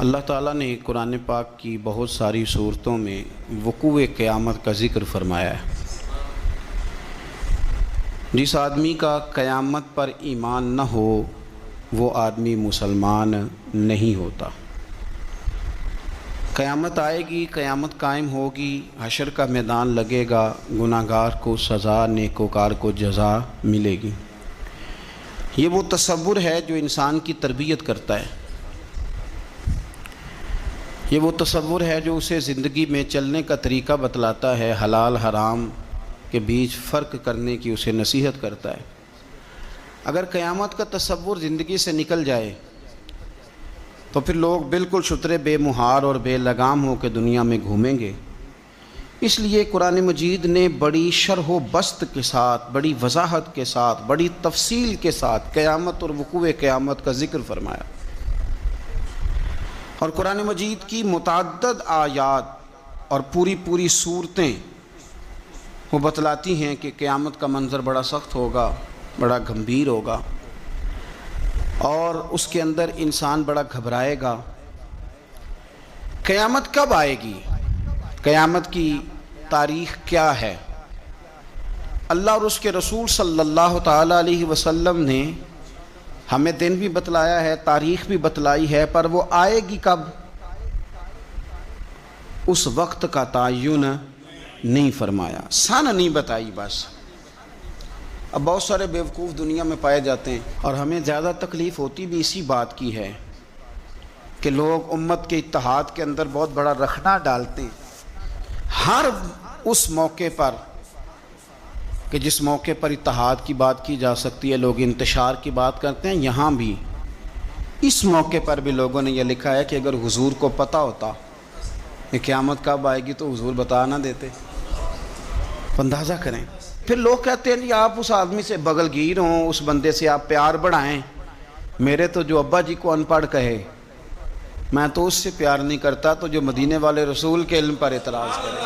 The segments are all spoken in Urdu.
اللہ تعالیٰ نے قرآن پاک کی بہت ساری صورتوں میں وقوع قیامت کا ذکر فرمایا ہے۔ جس آدمی کا قیامت پر ایمان نہ ہو وہ آدمی مسلمان نہیں ہوتا۔ قیامت آئے گی، قیامت قائم ہوگی، حشر کا میدان لگے گا، گناہگار کو سزا، نیکوکار کو جزا ملے گی۔ یہ وہ تصور ہے جو انسان کی تربیت کرتا ہے، یہ وہ تصور ہے جو اسے زندگی میں چلنے کا طریقہ بتلاتا ہے، حلال حرام کے بیچ فرق کرنے کی اسے نصیحت کرتا ہے۔ اگر قیامت کا تصور زندگی سے نکل جائے تو پھر لوگ بالکل شترے بے مہار اور بے لگام ہو کے دنیا میں گھومیں گے۔ اس لیے قرآن مجید نے بڑی شرح و بسط کے ساتھ، بڑی وضاحت کے ساتھ، بڑی تفصیل کے ساتھ قیامت اور وقوع قیامت کا ذکر فرمایا۔ اور قرآن مجید کی متعدد آیات اور پوری صورتیں وہ بتلاتی ہیں کہ قیامت کا منظر بڑا سخت ہوگا، بڑا گھمبیر ہوگا، اور اس کے اندر انسان بڑا گھبرائے گا۔ قیامت کب آئے گی؟ قیامت کی تاریخ کیا ہے؟ اللہ اور اس کے رسول صلی اللہ تعالیٰ علیہ وسلم نے ہمیں دن بھی بتلایا ہے، تاریخ بھی بتلائی ہے، پر وہ آئے گی کب اس وقت کا تعین نہیں فرمایا، سن نہیں بتائی بس۔ اب بہت سارے بیوقوف دنیا میں پائے جاتے ہیں، اور ہمیں زیادہ تکلیف ہوتی بھی اسی بات کی ہے کہ لوگ امت کے اتحاد کے اندر بہت بڑا رخنہ ڈالتے ہیں ہر اس موقع پر کہ جس موقع پر اتحاد کی بات کی جا سکتی ہے، لوگ انتشار کی بات کرتے ہیں۔ یہاں بھی اس موقع پر بھی لوگوں نے یہ لکھا ہے کہ اگر حضور کو پتہ ہوتا کہ قیامت کب آئے گی تو حضور بتا نہ دیتے۔ اندازہ کریں۔ پھر لوگ کہتے ہیں جی آپ اس آدمی سے بغل گیر ہوں، اس بندے سے آپ پیار بڑھائیں۔ میرے تو جو ابا جی کو ان پڑھ کہے میں تو اس سے پیار نہیں کرتا تو جو مدینے والے رسول کے علم پر اعتراض کرے۔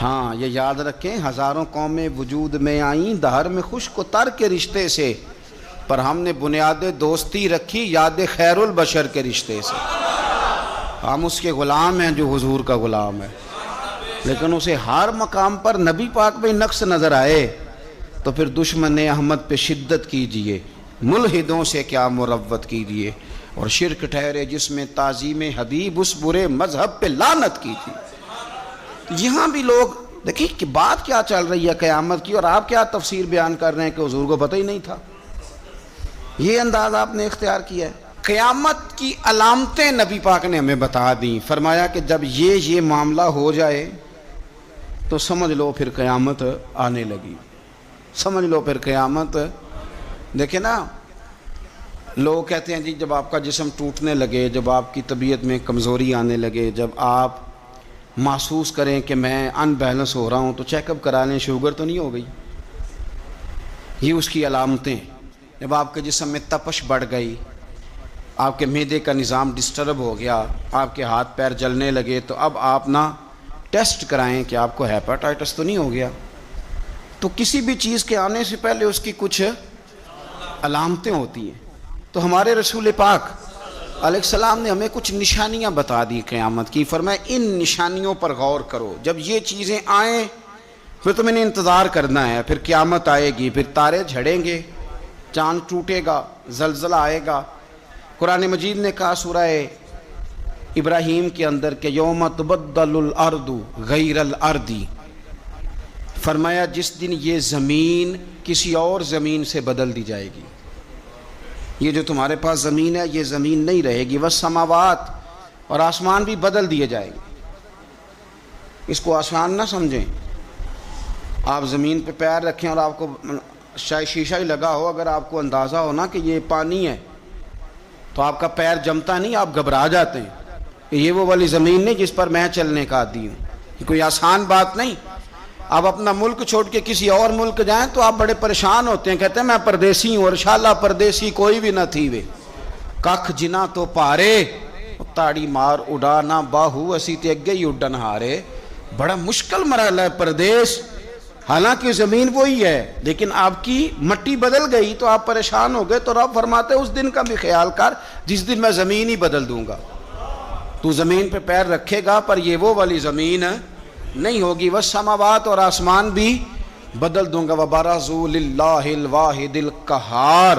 ہاں یہ یاد رکھیں، ہزاروں قومیں وجود میں آئیں دہر میں خشک و تر کے رشتے سے، پر ہم نے بنیاد دوستی رکھی یاد خیر البشر کے رشتے سے۔ ہم اس کے غلام ہیں جو حضور کا غلام ہے، لیکن اسے ہر مقام پر نبی پاک میں نقص نظر آئے تو پھر دشمن احمد پہ شدت کیجئے، ملحدوں سے کیا مروت کیجئے، اور شرک ٹھہرے جس میں تعظیم حبیب اس برے مذہب پہ لعنت کیجئے۔ یہاں بھی لوگ دیکھیں کہ بات کیا چل رہی ہے قیامت کی، اور آپ کیا تفسیر بیان کر رہے ہیں کہ حضور کو پتہ ہی نہیں تھا۔ یہ انداز آپ نے اختیار کیا ہے۔ قیامت کی علامتیں نبی پاک نے ہمیں بتا دیں، فرمایا کہ جب یہ معاملہ ہو جائے تو سمجھ لو پھر قیامت آنے لگی، سمجھ لو پھر قیامت۔ دیکھیں نا، لوگ کہتے ہیں جی جب آپ کا جسم ٹوٹنے لگے، جب آپ کی طبیعت میں کمزوری آنے لگے، جب آپ محسوس کریں کہ میں ان بیلنس ہو رہا ہوں تو چیک اپ کرا لیں، شوگر تو نہیں ہو گئی۔ یہ اس کی علامتیں۔ جب آپ کے جسم میں تپش بڑھ گئی، آپ کے معدے کا نظام ڈسٹرب ہو گیا، آپ کے ہاتھ پیر جلنے لگے، تو اب آپ نہ ٹیسٹ کرائیں کہ آپ کو ہیپاٹائٹس تو نہیں ہو گیا۔ تو کسی بھی چیز کے آنے سے پہلے اس کی کچھ علامتیں ہوتی ہیں۔ تو ہمارے رسول پاک علیہ السلام نے ہمیں کچھ نشانیاں بتا دی قیامت کی، فرمایا ان نشانیوں پر غور کرو، جب یہ چیزیں آئیں پھر تمہیں نے انتظار کرنا ہے، پھر قیامت آئے گی، پھر تارے جھڑیں گے، چاند ٹوٹے گا، زلزلہ آئے گا۔ قرآن مجید نے کہا سورہ ابراہیم کے اندر کہ یوم تبدل الارض غیر الارض، فرمایا جس دن یہ زمین کسی اور زمین سے بدل دی جائے گی۔ یہ جو تمہارے پاس زمین ہے یہ زمین نہیں رہے گی، والسماوات، اور آسمان بھی بدل دیے جائیں گے۔ اس کو آسان نہ سمجھیں۔ آپ زمین پہ پیر رکھیں اور آپ کو شاید شیشہ ہی لگا ہو، اگر آپ کو اندازہ ہو نا کہ یہ پانی ہے تو آپ کا پیر جمتا نہیں، آپ گھبرا جاتے ہیں کہ یہ وہ والی زمین نہیں جس پر میں چلنے کا عادی ہوں۔ یہ کوئی آسان بات نہیں۔ آپ اپنا ملک چھوڑ کے کسی اور ملک جائیں تو آپ بڑے پریشان ہوتے ہیں، کہتے ہیں میں پردیسی ہوں، اور انشاءاللہ پردیسی کوئی بھی نہ تھی وے ککھ جنا تو پارے تاڑی مار اڑانا باہو اسی تے اگے ہی اڈن ہارے۔ بڑا مشکل مرحلہ ہے پردیس، حالانکہ زمین وہی ہے، لیکن آپ کی مٹی بدل گئی تو آپ پریشان ہو گئے۔ تو رب فرماتے ہیں اس دن کا بھی خیال کر جس دن میں زمین ہی بدل دوں گا۔ تو زمین پہ پیر رکھے گا پر یہ وہ والی زمین نہیں ہوگی، والسماوات اور آسمان بھی بدل دوں گا، وبرزوا للہ الواحد القہار،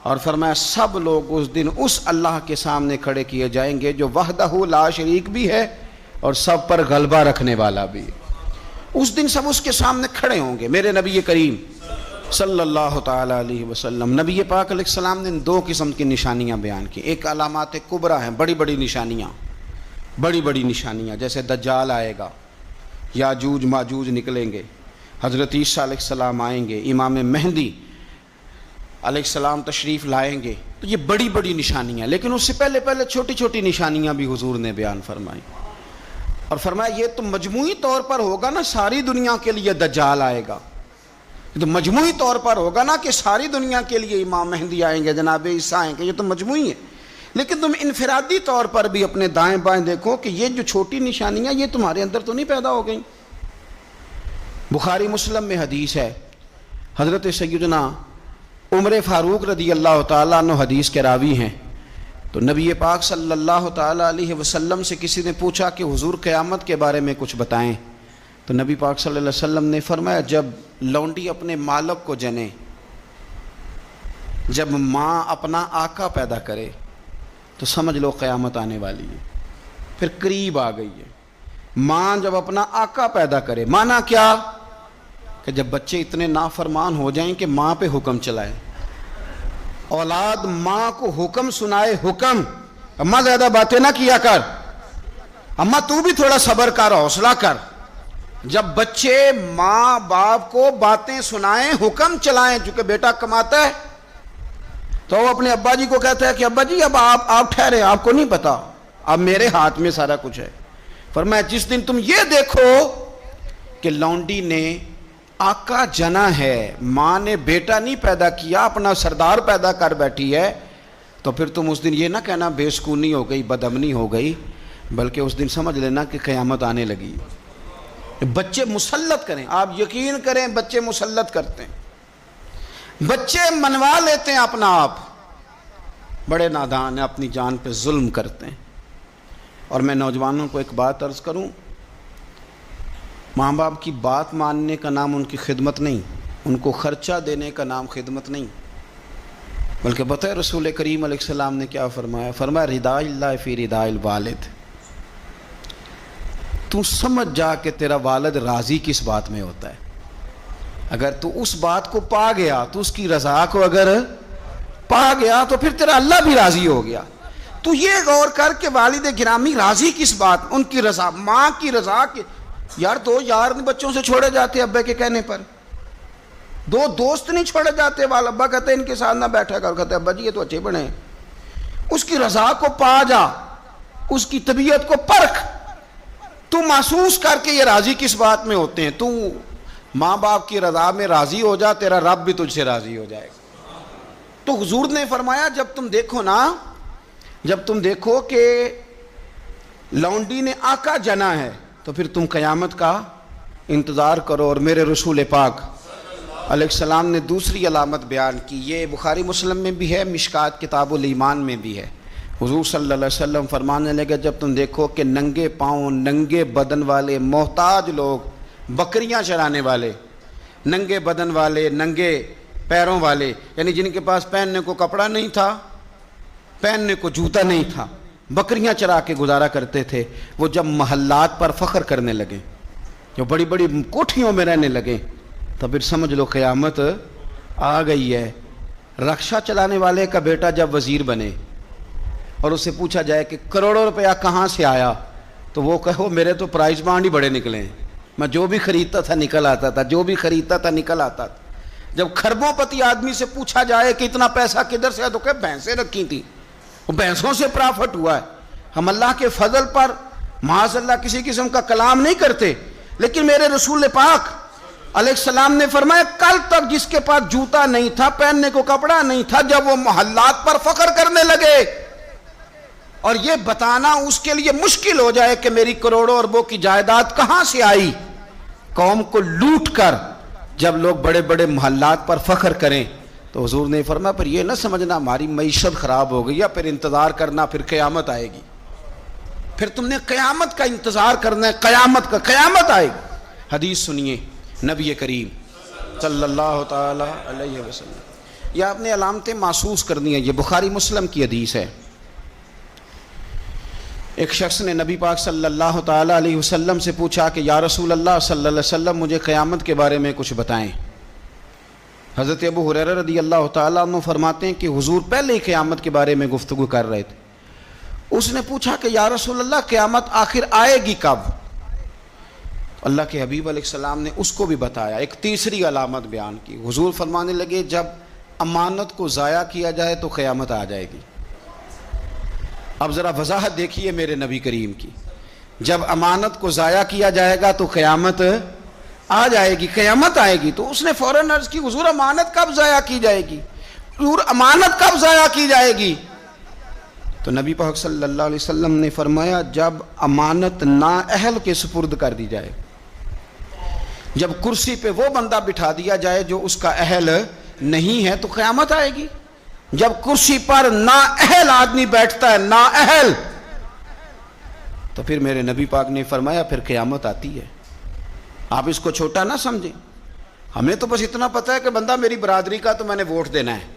اور فرمایا سب لوگ اس دن اس اللہ کے سامنے کھڑے کیے جائیں گے جو وحدہ لا شریک بھی ہے اور سب پر غلبہ رکھنے والا بھی ہے۔ اس دن سب اس کے سامنے کھڑے ہوں گے۔ میرے نبی کریم صلی اللہ تعالی علیہ وسلم، نبی پاک علیہ السلام نے دو قسم کی نشانیاں بیان کی۔ ایک علامات کبریٰ ہیں، بڑی بڑی نشانیاں، بڑی بڑی نشانیاں، جیسے دجال آئے گا، یاجوج ماجوج نکلیں گے، حضرت عیسیٰ علیہ السلام آئیں گے، امام مہدی علیہ السلام تشریف لائیں گے، تو یہ بڑی بڑی نشانیاں۔ لیکن اس سے پہلے چھوٹی چھوٹی نشانیاں بھی حضور نے بیان فرمائی، اور فرمایا یہ تو مجموعی طور پر ہوگا نا، ساری دنیا کے لیے دجال آئے گا، یہ تو مجموعی طور پر ہوگا نا کہ ساری دنیا کے لیے امام مہدی آئیں گے، جناب عیسیٰ آئیں گے، یہ تو مجموعی ہے۔ لیکن تم انفرادی طور پر بھی اپنے دائیں بائیں دیکھو کہ یہ جو چھوٹی نشانیاں یہ تمہارے اندر تو نہیں پیدا ہو گئیں۔ بخاری مسلم میں حدیث ہے، حضرت سیدنا عمر فاروق رضی اللہ تعالیٰ عنہ حدیث کے راوی ہیں، تو نبی پاک صلی اللہ تعالیٰ علیہ وسلم سے کسی نے پوچھا کہ حضور قیامت کے بارے میں کچھ بتائیں، تو نبی پاک صلی اللہ علیہ وسلم نے فرمایا جب لونڈی اپنے مالک کو جنے، جب ماں اپنا آقا پیدا کرے تو سمجھ لو قیامت آنے والی ہے، پھر قریب آ گئی ہے۔ ماں جب اپنا آقا پیدا کرے، مانا کیا کہ جب بچے اتنے نافرمان ہو جائیں کہ ماں پہ حکم چلائے، اولاد ماں کو حکم سنائے، حکم اماں زیادہ باتیں نہ کیا کر، اماں تو بھی تھوڑا صبر کر، حوصلہ کر۔ جب بچے ماں باپ کو باتیں سنائیں، حکم چلائیں، چونکہ بیٹا کماتا ہے تو وہ اپنے ابا جی کو کہتا ہے کہ ابا جی اب آپ ٹھہرے، آپ کو نہیں پتا، اب میرے ہاتھ میں سارا کچھ ہے۔ فرمایا جس دن تم یہ دیکھو کہ لونڈی نے آقا جنا ہے، ماں نے بیٹا نہیں پیدا کیا، اپنا سردار پیدا کر بیٹھی ہے، تو پھر تم اس دن یہ نہ کہنا بے سکونی ہو گئی، بدامنی ہو گئی، بلکہ اس دن سمجھ لینا کہ قیامت آنے لگی۔ بچے مسلط کریں، آپ یقین کریں بچے مسلط کرتے ہیں، بچے منوا لیتے ہیں اپنا آپ، بڑے نادان ہیں، اپنی جان پہ ظلم کرتے ہیں۔ اور میں نوجوانوں کو ایک بات عرض کروں، ماں باپ کی بات ماننے کا نام ان کی خدمت نہیں، ان کو خرچہ دینے کا نام خدمت نہیں، بلکہ بتائے رسول کریم علیہ السلام نے کیا فرمایا؟ فرمایا رضا اللہ فی رضا الوالد، تو سمجھ جا کہ تیرا والد راضی کس بات میں ہوتا ہے۔ اگر تو اس بات کو پا گیا، تو اس کی رضا کو اگر پا گیا تو پھر تیرا اللہ بھی راضی ہو گیا۔ تو یہ غور کر کہ والد گرامی راضی کس بات، ان کی رضا، ماں کی رضا کی۔ یار دو یار بچوں سے چھوڑے جاتے ابے کے کہنے پر، دو دوست نہیں چھوڑے جاتے، والا ابا کہتے ہیں ان کے ساتھ نہ بیٹھا کر، کہتے ابا جی یہ تو اچھے بنے ہیں۔ اس کی رضا کو پا جا، اس کی طبیعت کو پرکھ، تو محسوس کر کے یہ راضی کس بات میں ہوتے ہیں۔ تو ماں باپ کی رضا میں راضی ہو جا، تیرا رب بھی تجھ سے راضی ہو جائے گا۔ تو حضور نے فرمایا جب تم دیکھو نا، جب تم دیکھو کہ لونڈی نے آقا جنا ہے تو پھر تم قیامت کا انتظار کرو۔ اور میرے رسول پاک علیہ السلام نے دوسری علامت بیان کی، یہ بخاری مسلم میں بھی ہے، مشکات کتاب الایمان میں بھی ہے۔ حضور صلی اللہ علیہ وسلم فرمانے لگے جب تم دیکھو کہ ننگے پاؤں، ننگے بدن والے محتاج لوگ، بکریاں چرانے والے، ننگے بدن والے، ننگے پیروں والے، یعنی جن کے پاس پہننے کو کپڑا نہیں تھا، پہننے کو جوتا نہیں تھا، بکریاں چرا کے گزارا کرتے تھے، وہ جب محلات پر فخر کرنے لگے، جو بڑی بڑی کوٹھیوں میں رہنے لگے، تو پھر سمجھ لو قیامت آ گئی ہے۔ رکشہ چلانے والے کا بیٹا جب وزیر بنے اور اس سے پوچھا جائے کہ کروڑوں روپیہ کہاں سے آیا، تو وہ کہو میرے تو پرائز بانڈ ہی بڑے نکلے ہیں، میں جو بھی خریدتا تھا نکل آتا تھا، جو بھی خریدتا تھا نکل آتا تھا۔ جب خربوں پتی آدمی سے پوچھا جائے کہ اتنا پیسہ کدھر سے ہے، تو کہ بھینسیں رکھی تھیں، وہ بھینسوں سے پرافٹ ہوا ہے۔ ہم اللہ کے فضل پر معاذ اللہ کسی قسم کا کلام نہیں کرتے، لیکن میرے رسول پاک علیہ السلام نے فرمایا کل تک جس کے پاس جوتا نہیں تھا، پہننے کو کپڑا نہیں تھا، جب وہ محلات پر فخر کرنے لگے اور یہ بتانا اس کے لیے مشکل ہو جائے کہ میری کروڑوں اربوں کی جائیداد کہاں سے آئی، قوم کو لوٹ کر جب لوگ بڑے بڑے محلات پر فخر کریں، تو حضور نے فرمایا پھر یہ نہ سمجھنا ہماری معیشت خراب ہو گئی ہے، پھر انتظار کرنا، پھر قیامت آئے گی۔ پھر تم نے قیامت کا انتظار کرنا ہے، قیامت کا، قیامت آئے گی۔ حدیث سنیے نبی کریم صلی اللہ تعالی علیہ وسلم، یہ آپ نے علامتیں محسوس کرنی ہیں، یہ بخاری مسلم کی حدیث ہے۔ ایک شخص نے نبی پاک صلی اللہ تعالی علیہ وسلم سے پوچھا کہ یا رسول اللہ صلی اللہ علیہ وسلم مجھے قیامت کے بارے میں کچھ بتائیں۔ حضرت ابو ہریرہ رضی اللہ تعالیٰ عنہ فرماتے ہیں کہ حضور پہلے ہی قیامت کے بارے میں گفتگو کر رہے تھے۔ اس نے پوچھا کہ یا رسول اللہ قیامت آخر آئے گی کب؟ اللہ کے حبیب علیہ السلام نے اس کو بھی بتایا، ایک تیسری علامت بیان کی۔ حضور فرمانے لگے جب امانت کو ضائع کیا جائے تو قیامت آ جائے گی۔ اب ذرا وضاحت دیکھیے میرے نبی کریم کی، جب امانت کو ضائع کیا جائے گا تو قیامت آ جائے گی، قیامت آئے گی۔ تو اس نے فوراً عرض کی حضور امانت کب ضائع کی جائے گی؟ حضور امانت کب ضائع کی جائے گی؟ تو نبی پاک صلی اللہ علیہ وسلم نے فرمایا جب امانت نااہل کے سپرد کر دی جائے، جب کرسی پہ وہ بندہ بٹھا دیا جائے جو اس کا اہل نہیں ہے تو قیامت آئے گی۔ جب کرسی پر نااہل آدمی بیٹھتا ہے، نااہل، تو پھر میرے نبی پاک نے فرمایا پھر قیامت آتی ہے۔ آپ اس کو چھوٹا نہ سمجھیں، ہمیں تو بس اتنا پتہ ہے کہ بندہ میری برادری کا تو میں نے ووٹ دینا ہے،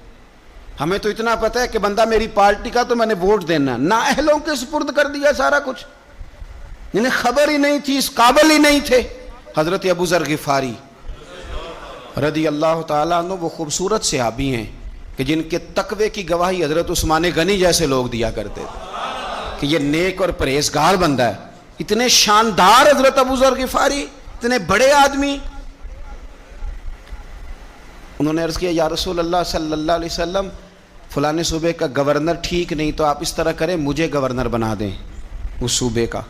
ہمیں تو اتنا پتہ ہے کہ بندہ میری پارٹی کا تو میں نے ووٹ دینا ہے۔ نااہلوں کے سپرد کر دیا سارا کچھ، جنہیں خبر ہی نہیں تھی، اس قابل ہی نہیں تھے۔ حضرت ابو ذر غفاری رضی اللہ تعالیٰ عنہ وہ خوبصورت صحابی ہیں کہ جن کے تقوی کی گواہی حضرت عثمان غنی جیسے لوگ دیا کرتے تھے کہ یہ نیک اور پرہیزگار بندہ ہے۔ اتنے شاندار حضرت ابو ذر غفاری، اتنے بڑے آدمی۔ انہوں نے عرض کیا یا رسول اللہ صلی اللہ علیہ وسلم فلانے صوبے کا گورنر ٹھیک نہیں، تو آپ اس طرح کریں مجھے گورنر بنا دیں اس صوبے کا۔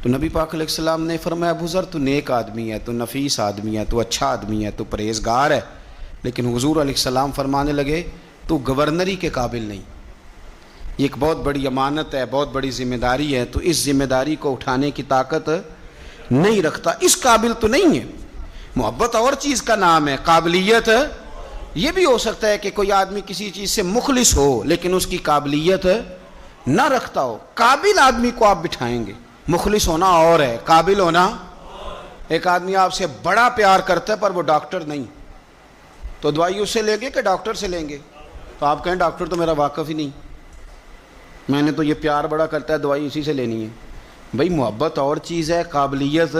تو نبی پاک علیہ السلام نے فرمایا ابو ذر تو نیک آدمی ہے، تو نفیس آدمی ہے، تو اچھا آدمی ہے، تو پرہیزگار ہے، لیکن حضور علیہ السلام فرمانے لگے تو گورنری کے قابل نہیں۔ یہ ایک بہت بڑی امانت ہے، بہت بڑی ذمہ داری ہے، تو اس ذمہ داری کو اٹھانے کی طاقت نہیں رکھتا، اس قابل تو نہیں ہے۔ محبت اور چیز کا نام ہے، قابلیت یہ بھی ہو سکتا ہے کہ کوئی آدمی کسی چیز سے مخلص ہو لیکن اس کی قابلیت نہ رکھتا ہو۔ قابل آدمی کو آپ بٹھائیں گے، مخلص ہونا اور ہے، قابل ہونا۔ ایک آدمی آپ سے بڑا پیار کرتا ہے پر وہ ڈاکٹر نہیں، تو دوائی اس سے لیں گے کہ ڈاکٹر سے لیں گے؟ تو آپ کہیں ڈاکٹر تو میرا واقف ہی نہیں، میں نے تو یہ پیار بڑا کرتا ہے دوائی اسی سے لینی ہے۔ بھئی محبت اور چیز ہے، قابلیت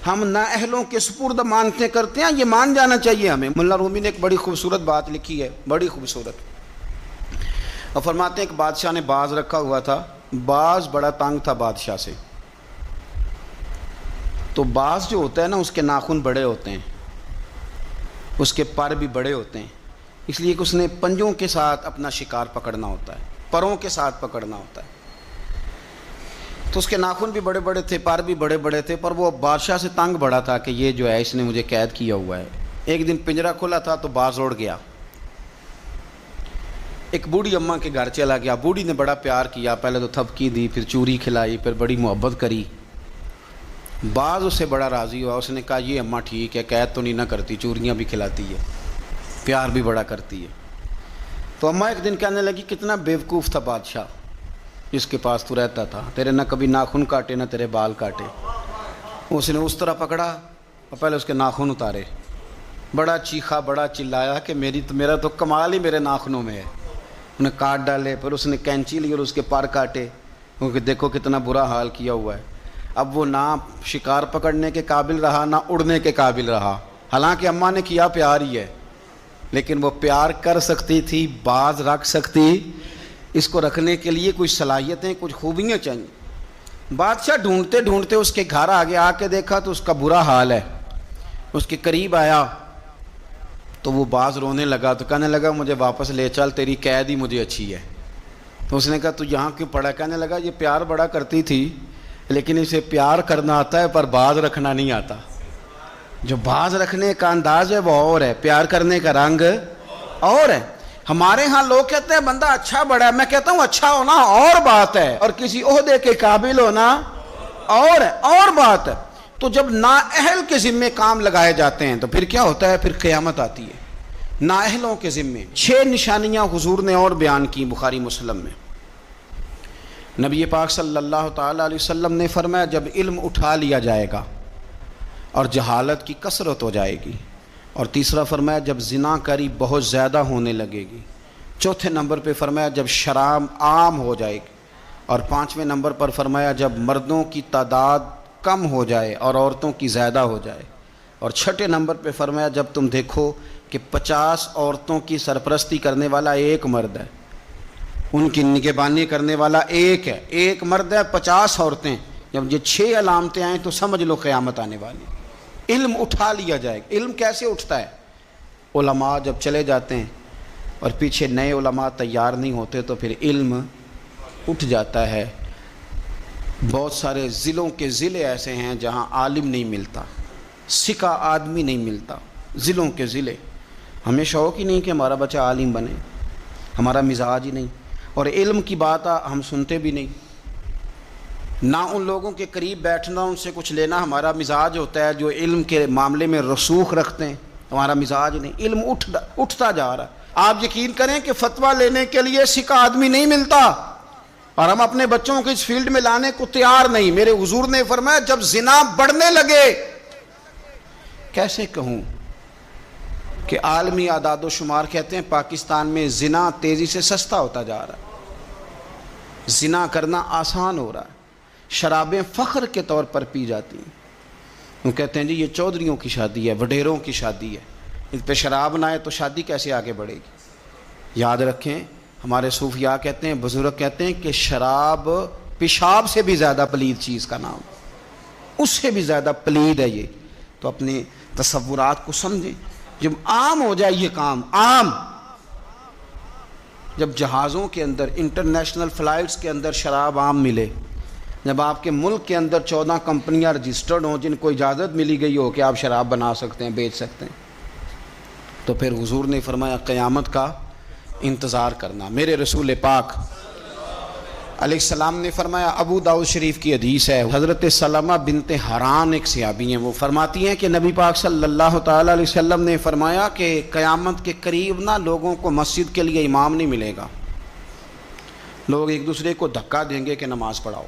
ہم نااہلوں کے سپرد مانتے کرتے ہیں، یہ مان جانا چاہیے ہمیں۔ ملا رومی نے ایک بڑی خوبصورت بات لکھی ہے، بڑی خوبصورت، اور فرماتے ہیں ایک بادشاہ نے باز رکھا ہوا تھا، باز بڑا تنگ تھا بادشاہ سے۔ تو باز جو ہوتا ہے نا اس کے ناخن بڑے ہوتے ہیں، اس کے پر بھی بڑے ہوتے ہیں، اس لیے کہ اس نے پنجوں کے ساتھ اپنا شکار پکڑنا ہوتا ہے، پروں کے ساتھ پکڑنا ہوتا ہے۔ تو اس کے ناخن بھی بڑے بڑے تھے، پر بھی بڑے بڑے تھے، پر وہ بادشاہ سے تنگ بڑا تھا کہ یہ جو ہے اس نے مجھے قید کیا ہوا ہے۔ ایک دن پنجرا کھلا تھا تو باز اڑ گیا، ایک بوڑھی اماں کے گھر چلا گیا۔ بوڑھی نے بڑا پیار کیا، پہلے تو تھپکی دی، پھر چوری کھلائی، پھر بڑی محبت کری۔ باز اس سے بڑا راضی ہوا، اس نے کہا یہ اماں ٹھیک ہے، قید تو نہیں نہ کرتی، چوریاں بھی کھلاتی ہے، پیار بھی بڑا کرتی ہے۔ تو اماں ایک دن کہنے لگی کتنا بیوقوف تھا بادشاہ جس کے پاس تو رہتا تھا، تیرے نہ کبھی ناخن کاٹے نہ تیرے بال کاٹے۔ اس نے اس طرح پکڑا اور پہلے اس کے ناخن اتارے، بڑا چیخا، بڑا چلایا کہ میرا تو کمال ہی میرے ناخنوں میں ہے۔ انہیں کاٹ ڈالے، پھر اس نے کینچی لی اور اس کے پر کاٹے، کیونکہ دیکھو کتنا برا حال کیا ہوا ہے۔ اب وہ نہ شکار پکڑنے کے قابل رہا نہ اڑنے کے قابل رہا، حالانکہ اماں نے کیا پیار ہی ہے، لیکن وہ پیار کر سکتی تھی، باز رکھ سکتی، اس کو رکھنے کے لیے کچھ صلاحیتیں، کچھ خوبیاں چاہیے۔ بادشاہ ڈھونڈتے ڈھونڈتے اس کے گھر آگے آ کے دیکھا تو اس کا برا حال ہے، اس کے قریب آیا تو وہ باز رونے لگا، تو کہنے لگا مجھے واپس لے چل، تیری قید ہی مجھے اچھی ہے۔ تو اس نے کہا تو یہاں کیوں پڑا؟ کہنے لگا یہ پیار بڑا کرتی تھی لیکن اسے پیار کرنا آتا ہے پر باز رکھنا نہیں آتا۔ جو باز رکھنے کا انداز ہے وہ اور ہے، پیار کرنے کا رنگ اور ہے۔ ہمارے ہاں لوگ کہتے ہیں بندہ اچھا بڑا ہے، میں کہتا ہوں اچھا ہونا اور بات ہے اور کسی عہدے کے قابل ہونا اور ہے، اور بات ہے۔ تو جب نااہل کے ذمے کام لگائے جاتے ہیں تو پھر کیا ہوتا ہے؟ پھر قیامت آتی ہے نااہلوں کے ذمے۔ 6 نشانیاں حضور نے اور بیان کی بخاری مسلم میں۔ نبی پاک صلی اللہ تعالیٰ علیہ وسلم نے فرمایا جب علم اٹھا لیا جائے گا اور جہالت کی کثرت ہو جائے گی، اور تیسرا فرمایا جب زنا کاری بہت زیادہ ہونے لگے گی، چوتھے نمبر پہ فرمایا جب شراب عام ہو جائے گی، اور پانچویں نمبر پر فرمایا جب مردوں کی تعداد کم ہو جائے اور عورتوں کی زیادہ ہو جائے، اور چھٹے نمبر پہ فرمایا جب تم دیکھو کہ 50 عورتوں کی سرپرستی کرنے والا ایک مرد ہے، ان کی نگہبانی کرنے والا ایک ہے، ایک مرد ہے 50 عورتیں، جب یہ 6 علامتیں آئیں تو سمجھ لو قیامت آنے والی۔ علم اٹھا لیا جائے گا۔ علم کیسے اٹھتا ہے؟ علماء جب چلے جاتے ہیں اور پیچھے نئے علماء تیار نہیں ہوتے تو پھر علم اٹھ جاتا ہے۔ بہت سارے ضلعوں کے ضلع ایسے ہیں جہاں عالم نہیں ملتا، سکھا آدمی نہیں ملتا، ضلعوں کے ضلع۔ ہمیں شوق ہی نہیں کہ ہمارا بچہ عالم بنے، ہمارا مزاج ہی نہیں، اور علم کی بات ہم سنتے بھی نہیں، نہ ان لوگوں کے قریب بیٹھنا، ان سے کچھ لینا ہمارا مزاج ہوتا ہے جو علم کے معاملے میں رسوخ رکھتے ہیں، ہمارا مزاج نہیں۔ علم اٹھتا جا رہا ہے۔ آپ یقین کریں کہ فتویٰ لینے کے لیے سکھا آدمی نہیں ملتا، اور ہم اپنے بچوں کو اس فیلڈ میں لانے کو تیار نہیں۔ میرے حضور نے فرمایا جب زنا بڑھنے لگے، کیسے کہوں کہ عالمی اعداد و شمار کہتے ہیں پاکستان میں زنا تیزی سے سستا ہوتا جا رہا ہے، زنا کرنا آسان ہو رہا ہے، شرابیں فخر کے طور پر پی جاتی ہیں۔ وہ کہتے ہیں جی یہ چودھریوں کی شادی ہے، وڈیروں کی شادی ہے، اس پہ شراب نہ آئے تو شادی کیسے آگے بڑھے گی؟ یاد رکھیں، ہمارے صوفیاء کہتے ہیں، بزرگ کہتے ہیں کہ شراب پیشاب سے بھی زیادہ پلید چیز کا نام، اس سے بھی زیادہ پلید ہے یہ۔ تو اپنے تصورات کو سمجھیں۔ جب عام ہو جائے یہ کام، عام، جب جہازوں کے اندر، انٹرنیشنل فلائٹس کے اندر شراب عام ملے، جب آپ کے ملک کے اندر 14 کمپنیاں رجسٹرڈ ہوں جن کو اجازت ملی گئی ہو کہ آپ شراب بنا سکتے ہیں، بیچ سکتے ہیں، تو پھر حضور نے فرمایا قیامت کا انتظار کرنا۔ میرے رسول پاک علیہ السلام نے فرمایا، ابو داؤد شریف کی حدیث ہے، حضرت سلمہ بنت حران ایک صحابی ہیں، وہ فرماتی ہیں کہ نبی پاک صلی اللہ تعالیٰ علیہ وسلم نے فرمایا کہ قیامت کے قریب نہ لوگوں کو مسجد کے لیے امام نہیں ملے گا، لوگ ایک دوسرے کو دھکا دیں گے کہ نماز پڑھاؤ،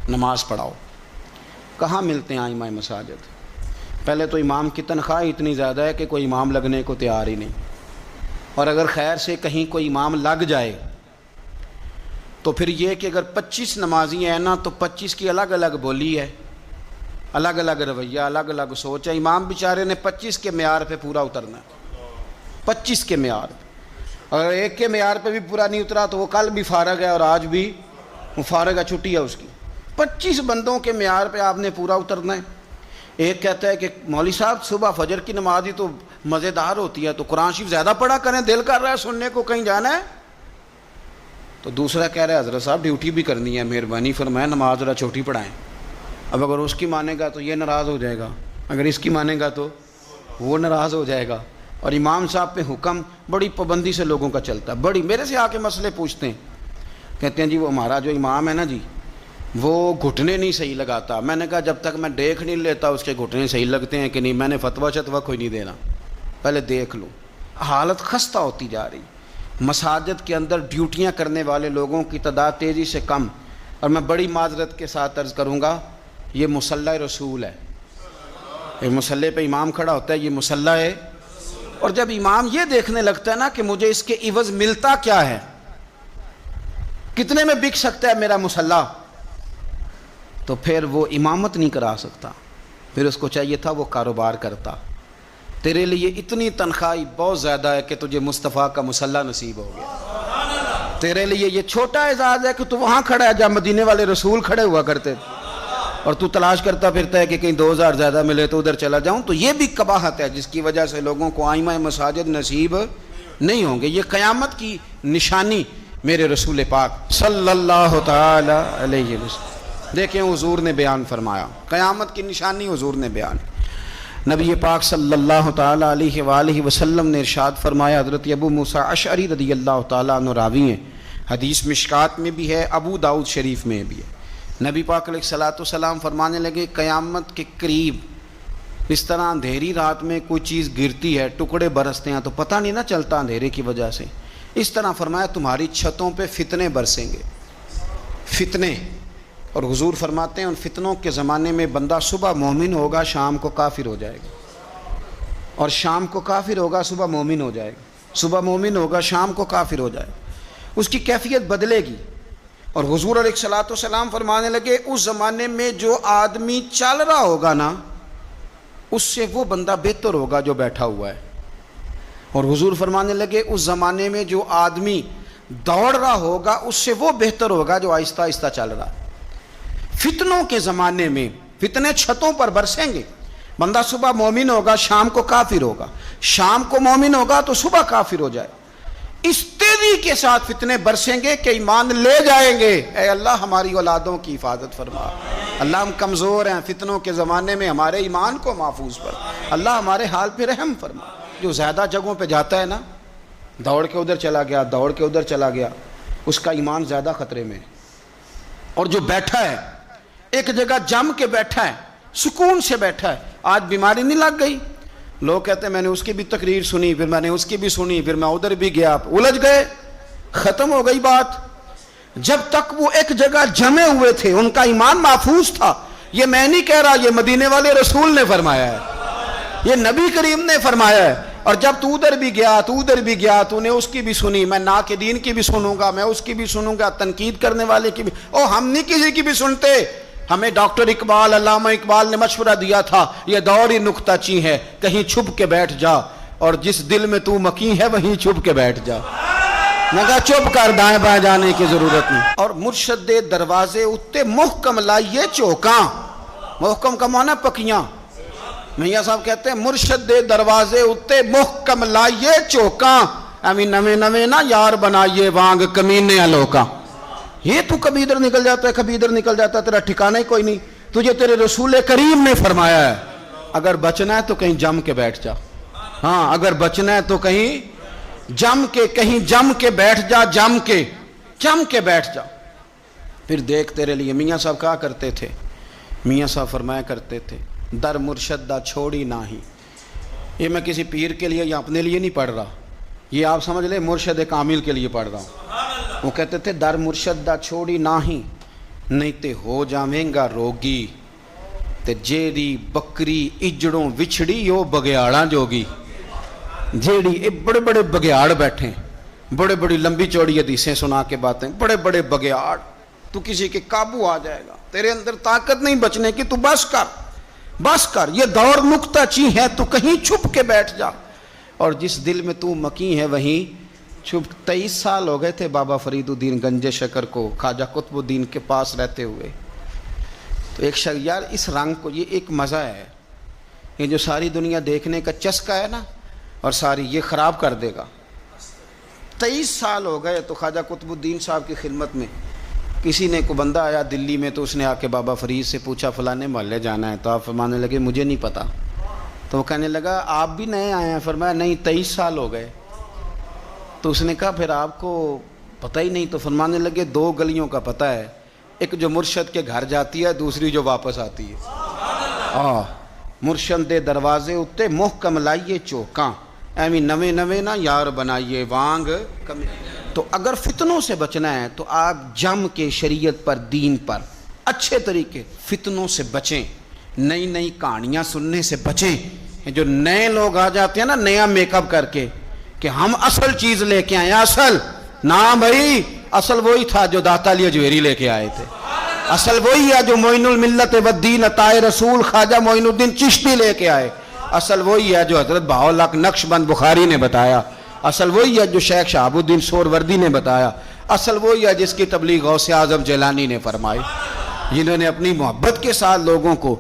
نماز پڑھاؤ۔ کہاں ملتے ہیں ائمہ مساجد؟ پہلے تو امام کی تنخواہ اتنی زیادہ ہے کہ کوئی امام لگنے کو تیار ہی نہیں، اور اگر خیر سے کہیں کوئی امام لگ جائے تو پھر یہ کہ اگر 25 نمازی ہیں نا تو 25 کی الگ الگ بولی ہے، الگ الگ رویہ، الگ الگ سوچ ہے۔ امام بیچارے نے 25 کے معیار پہ پورا اترنا ہے، 25 کے معیار پہ۔ اگر ایک کے معیار پہ بھی پورا نہیں اترا تو وہ کل بھی فارغ ہے اور آج بھی وہ فارغ ہے، چھٹی ہے اس کی۔ 25 بندوں کے معیار پہ آپ نے پورا اترنا ہے۔ ایک کہتا ہے کہ مولوی صاحب صبح فجر کی نماز ہی تو مزیدار ہوتی ہے، تو قرآن شریف زیادہ پڑھا کریں، دل کر رہا ہے سننے کو، کہیں جانا ہے۔ تو دوسرا کہہ رہا ہے حضرت صاحب ڈیوٹی بھی کرنی ہے، مہربانی فرمائیں نماز ذرا چھوٹی پڑھائیں۔ اب اگر اس کی مانے گا تو یہ ناراض ہو جائے گا، اگر اس کی مانے گا تو وہ ناراض ہو جائے گا۔ اور امام صاحب پہ حکم بڑی پابندی سے لوگوں کا چلتا ہے، بڑی، میرے سے آ کے مسئلے پوچھتے ہیں، کہتے ہیں جی وہ ہمارا جو امام ہے نا جی وہ گھٹنے نہیں صحیح لگاتا۔ میں نے کہا جب تک میں دیکھ نہیں لیتا اس کے گھٹنے صحیح لگتے ہیں کہ نہیں، میں نے فتویٰ شتویٰ کوئی نہیں دینا، پہلے دیکھ لو۔ حالت خستہ ہوتی جا رہی، مساجد کے اندر ڈیوٹیاں کرنے والے لوگوں کی تعداد تیزی سے کم، اور میں بڑی معذرت کے ساتھ عرض کروں گا یہ مصلی رسول ہے، یہ مصلی پہ امام کھڑا ہوتا ہے، یہ مصلی ہے۔ اور جب امام یہ دیکھنے لگتا ہے نا کہ مجھے اس کے عوض ملتا کیا ہے، کتنے میں بک سکتا ہے میرا مصلی، تو پھر وہ امامت نہیں کرا سکتا، پھر اس کو چاہیے تھا وہ کاروبار کرتا۔ تیرے لیے اتنی تنخواہ بہت زیادہ ہے کہ تجھے مصطفیٰ کا مصلی نصیب ہو گیا۔ تیرے لیے یہ چھوٹا اعزاز ہے کہ تو وہاں کھڑا ہے جہاں مدینے والے رسول کھڑے ہوا کرتے تھے، اور تو تلاش کرتا پھرتا ہے کہ کہیں 2000 زیادہ ملے تو ادھر چلا جاؤں۔ تو یہ بھی قباحت ہے جس کی وجہ سے لوگوں کو ائمہ مساجد نصیب نہیں ہوں گے۔ یہ قیامت کی نشانی میرے رسول پاک صلی اللہ تعالی علیہ وسلم، دیکھیں حضور نے بیان فرمایا، قیامت کی نشانی حضور نے بیان۔ نبی پاک صلی اللہ تعالی علیہ وآلہ وسلم نے ارشاد فرمایا، حضرت ابو موسیٰ اشعری رضی اللہ تعالیٰ عنہ راوی ہیں، حدیث مشکات میں بھی ہے، ابو داؤد شریف میں بھی ہے۔ نبی پاک علیہ الصلوۃ والسلام فرمانے لگے قیامت کے قریب اس طرح اندھیری رات میں کوئی چیز گرتی ہے، ٹکڑے برستے ہیں تو پتہ نہیں نہ چلتا اندھیرے کی وجہ سے، اس طرح فرمایا تمہاری چھتوں پہ فتنے برسیں گے، فتنے، اور حضور فرماتے ہیں ان فتنوں کے زمانے میں بندہ صبح مومن ہوگا شام کو کافر ہو جائے گا، اور شام کو کافر ہوگا صبح مومن ہو جائے گا، صبح مومن ہوگا شام کو کافر ہو جائے گا، اس کی کیفیت بدلے گی۔ اور حضور علیہ الصلوۃ والسلام فرمانے لگے اس زمانے میں جو آدمی چل رہا ہوگا نا اس سے وہ بندہ بہتر ہوگا جو بیٹھا ہوا ہے، اور حضور فرمانے لگے اس زمانے میں جو آدمی دوڑ رہا ہوگا اس سے وہ بہتر ہوگا جو آہستہ آہستہ چل رہا ہے۔ فتنوں کے زمانے میں فتنے چھتوں پر برسیں گے، بندہ صبح مومن ہوگا شام کو کافر ہوگا، شام کو مومن ہوگا تو صبح کافر ہو جائے، اس تیزی کے ساتھ فتنے برسیں گے کہ ایمان لے جائیں گے۔ اے اللہ ہماری اولادوں کی حفاظت فرما، اللہ ہم کمزور ہیں، فتنوں کے زمانے میں ہمارے ایمان کو محفوظ پر، اللہ ہمارے حال پہ رحم فرما۔ جو زیادہ جگہوں پہ جاتا ہے نا، دوڑ کے ادھر چلا گیا، دوڑ کے ادھر چلا گیا، اس کا ایمان زیادہ خطرے میں ہے۔ اور جو بیٹھا ہے ایک جگہ جم کے بیٹھا ہے، سکون سے بیٹھا ہے، آج بیماری نہیں لگ گئی، لوگ کہتے ہیں میں نے اس کی بھی تقریر سنی، پھر میں نے اس کی بھی سنی، پھر میں ادھر بھی گیا، الجھ گئے، ختم ہو گئی بات۔ جب تک وہ ایک جگہ جمے ہوئے تھے ان کا ایمان محفوظ تھا۔ یہ میں نہیں کہہ رہا، یہ مدینے والے رسول نے فرمایا ہے، یہ نبی کریم نے فرمایا ہے۔ اور جب تو ادھر بھی گیا، تو ادھر بھی گیا، تو نے اس کی بھی سنی، میں ناقدین کی بھی سنوں گا، میں اس کی بھی سنوں گا، تنقید کرنے والے کی بھی، ہم نہیں کسی کی بھی سنتے۔ ہمیں ڈاکٹر اقبال، علامہ اقبال نے مشورہ دیا تھا، یہ دور ہی نکتہ چیں ہے، کہیں چھپ کے بیٹھ جا، اور جس دل میں تو مکیں ہے وہیں چھپ کے بیٹھ جا۔ میں کہا چپ کر، دائیں بائیں جانے کی ضرورت نہیں۔ اور مرشد دے دروازے اتے محکم لائیے چوکاں، محکم کا معنی پکیاں، میاں صاحب کہتے ہیں مرشد دے دروازے اتے محکم لائیے چوکاں، امی نویں نویں نا یار بنائیے وانگ کمینے لوکاں۔ یہ تو کبھی ادھر نکل جاتا ہے، کبھی ادھر نکل جاتا ہے، تیرا ٹھکانہ ہی کوئی نہیں۔ تجھے تیرے رسول کریم نے فرمایا ہے اگر بچنا ہے تو کہیں جم کے بیٹھ جا، ہاں اگر بچنا ہے تو کہیں جم کے بیٹھ جا، جم کے بیٹھ جا، پھر دیکھ تیرے لیے۔ میاں صاحب کہا کرتے تھے، میاں صاحب فرمایا کرتے تھے در مرشد دا چھوڑی نہ ہی۔ یہ میں کسی پیر کے لیے یا اپنے لیے نہیں پڑھ رہا، یہ آپ سمجھ لیں مرشد کامل کے لیے پڑھ رہا ہوں۔ وہ کہتے تھے در مرشد دا چھوڑی نہ ہی، نہیں تے ہو جاویں گا روگی، تے جیڑی بکری اجڑوں وچھڑی یو بگیاڑاں جوگی۔ جیڑی بڑے بڑے بگیاڑ بیٹھے، بڑے بڑی لمبی چوڑی حدیثیں سنا کے باتیں، بڑے بڑے بگیاڑ، تو کسی کے قابو آ جائے گا، تیرے اندر طاقت نہیں بچنے کی، تو بس کر، یہ دور نکتہ چیں ہے، تو کہیں چھپ کے بیٹھ جا، اور جس دل میں تو مکیں ہے وہیں چھپ۔ 23 سال ہو گئے تھے بابا فرید الدین گنج شکر کو خواجہ قطب الدین کے پاس رہتے ہوئے، تو ایک شخص، یار اس رنگ کو، یہ ایک مزہ ہے، یہ جو ساری دنیا دیکھنے کا چسکا ہے نا، اور ساری یہ خراب کر دے گا۔ 23 سال ہو گئے تو خواجہ قطب الدین صاحب کی خدمت میں کسی نے کو بندہ آیا دلی میں، تو اس نے آ کے بابا فرید سے پوچھا فلانے محلے جانا ہے، تو آپ فرمانے لگے مجھے نہیں پتا۔ تو وہ کہنے لگا آپ بھی نئے آئے ہیں؟ فرمایا نہیں 23 سال ہو گئے۔ تو اس نے کہا پھر آپ کو پتہ ہی نہیں؟ تو فرمانے لگے 2 گلیوں کا پتہ ہے، ایک جو مرشد کے گھر جاتی ہے، دوسری جو واپس آتی ہے۔ مرشد دے دروازے اتے محکم لائیے چوکاں، ایویں نویں نویں نا یار بنائیے وانگ کمی۔ تو اگر فتنوں سے بچنا ہے تو آپ جم کے شریعت پر، دین پر اچھے طریقے، فتنوں سے بچیں، نئی نئی کہانیاں سننے سے بچیں۔ جو نئے لوگ آ جاتے ہیں نا نیا میک اپ کر کے کہ ہم اصل چیز لے کے آئے، اصل نہ بھائی، اصل وہی تھا جو داتا علی اجویری لے کے آئے تھے، اصل وہی ہے جو معین الملت والدین عطائے رسول خواجہ معین الدین چشتی لے کے آئے، اصل وہی ہے جو حضرت بہاءاللہ نقشبند بخاری نے بتایا، اصل وہی ہے جو شیخ شہاب الدین سہروردی نے بتایا، اصل وہی ہے جس کی تبلیغ غوث اعظم جیلانی نے فرمائی، جنہوں نے اپنی محبت کے ساتھ لوگوں کو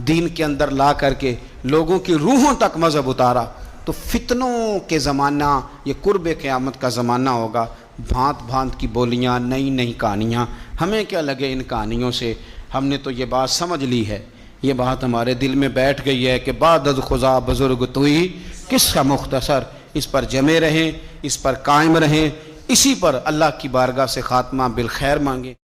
دین کے اندر لا کر کے لوگوں کی روحوں تک مذہب اتارا۔ تو فتنوں کے زمانہ، یہ قرب قیامت کا زمانہ ہوگا، بھانت بھانت کی بولیاں، نئی نئی کہانیاں، ہمیں کیا لگے ان کہانیوں سے، ہم نے تو یہ بات سمجھ لی ہے، یہ بات ہمارے دل میں بیٹھ گئی ہے کہ بعد از خدا بزرگ توئی کس کا مختصر۔ اس پر جمے رہیں، اس پر قائم رہیں، اسی پر اللہ کی بارگاہ سے خاتمہ بالخیر مانگیں۔